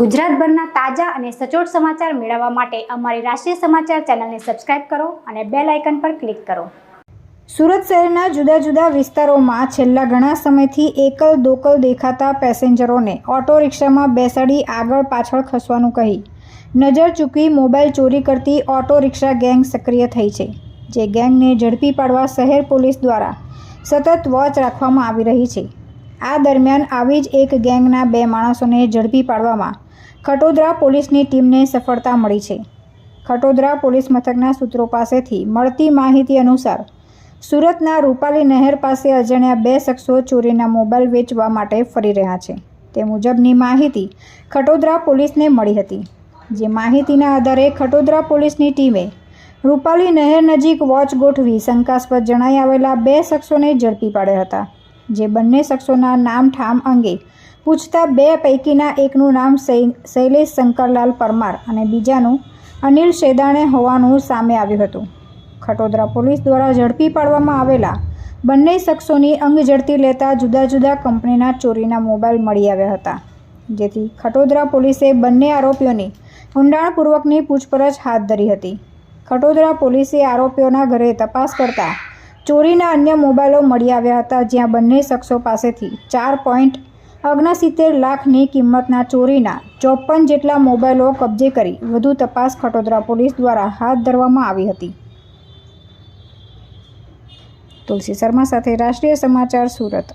ગુજરાતભરના તાજા અને સચોટ સમાચાર મેળવવા માટે અમારી રાષ્ટ્રીય સમાચાર ચેનલને સબસ્ક્રાઇબ કરો અને બેલ આઇકન પર ક્લિક કરો। સુરત શહેરના જુદા જુદા વિસ્તારોમાં છેલ્લા ઘણા સમયથી એકલ દોકલ દેખાતા પેસેન્જરોને ઓટો રિક્ષામાં બેસાડી આગળ પાછળ ખસવાનું કહી નજર ચૂકી મોબાઈલ ચોરી કરતી ઓટો રિક્ષા ગેંગ સક્રિય થઈ છે, જે ગેંગને ઝડપી પાડવા શહેર પોલીસ દ્વારા સતત વોચ રાખવામાં આવી રહી છે। આ દરમિયાન આવી જ એક ગેંગના 2 માણસોને ઝડપી પાડવામાં ખટોદરા પોલીસની ટીમને સફળતા મળી છે। ખટોદરા પોલીસ મથકના સૂત્રો પાસેથી મળતી માહિતી અનુસાર સુરતના રૂપાલી નહેર પાસે અજાણ્યા 2 શખ્સો ચોરીના મોબાઈલ વેચવા માટે ફરી રહ્યા છે, તે મુજબની માહિતી ખટોદરા પોલીસને મળી હતી। જે માહિતીના આધારે ખટોદરા પોલીસની ટીમે રૂપાલી નહેર નજીક વોચ ગોઠવી શંકાસ્પદ જણાઈ આવેલા 2 શખ્સોને ઝડપી પાડ્યા હતા। જે બંને શખ્સોના નામ ઠામ અંગે પૂછતા 2 પૈકીના એકનું નામ શૈલેષ શંકરલાલ પરમાર અને બીજાનું અનિલ શેદાણે હોવાનું સામે આવ્યું હતું। ખટોદરા પોલીસ દ્વારા ઝડપી પાડવામાં આવેલા બંને શખ્સોની અંગ ઝડપી લેતા જુદા જુદા કંપનીના ચોરીના મોબાઈલ મળી આવ્યા હતા, જેથી ખટોદરા પોલીસે બંને આરોપીઓની ઊંડાણપૂર્વકની પૂછપરછ હાથ ધરી હતી। ખટોદરા પોલીસે આરોપીઓના ઘરે તપાસ કરતા ચોરીના અન્ય મોબાઈલો મળી આવ્યા હતા, જ્યાં બંને શખ્સો પાસેથી 4.69 લાખની કિંમતના ચોરીના 54 જેટલા મોબાઈલો કબજે કરી વધુ તપાસ ખટોદરા પોલીસ દ્વારા હાથ ધરવામાં આવી હતી। તુલસી શર્મા સાથે રાષ્ટ્રીય સમાચાર સુરત।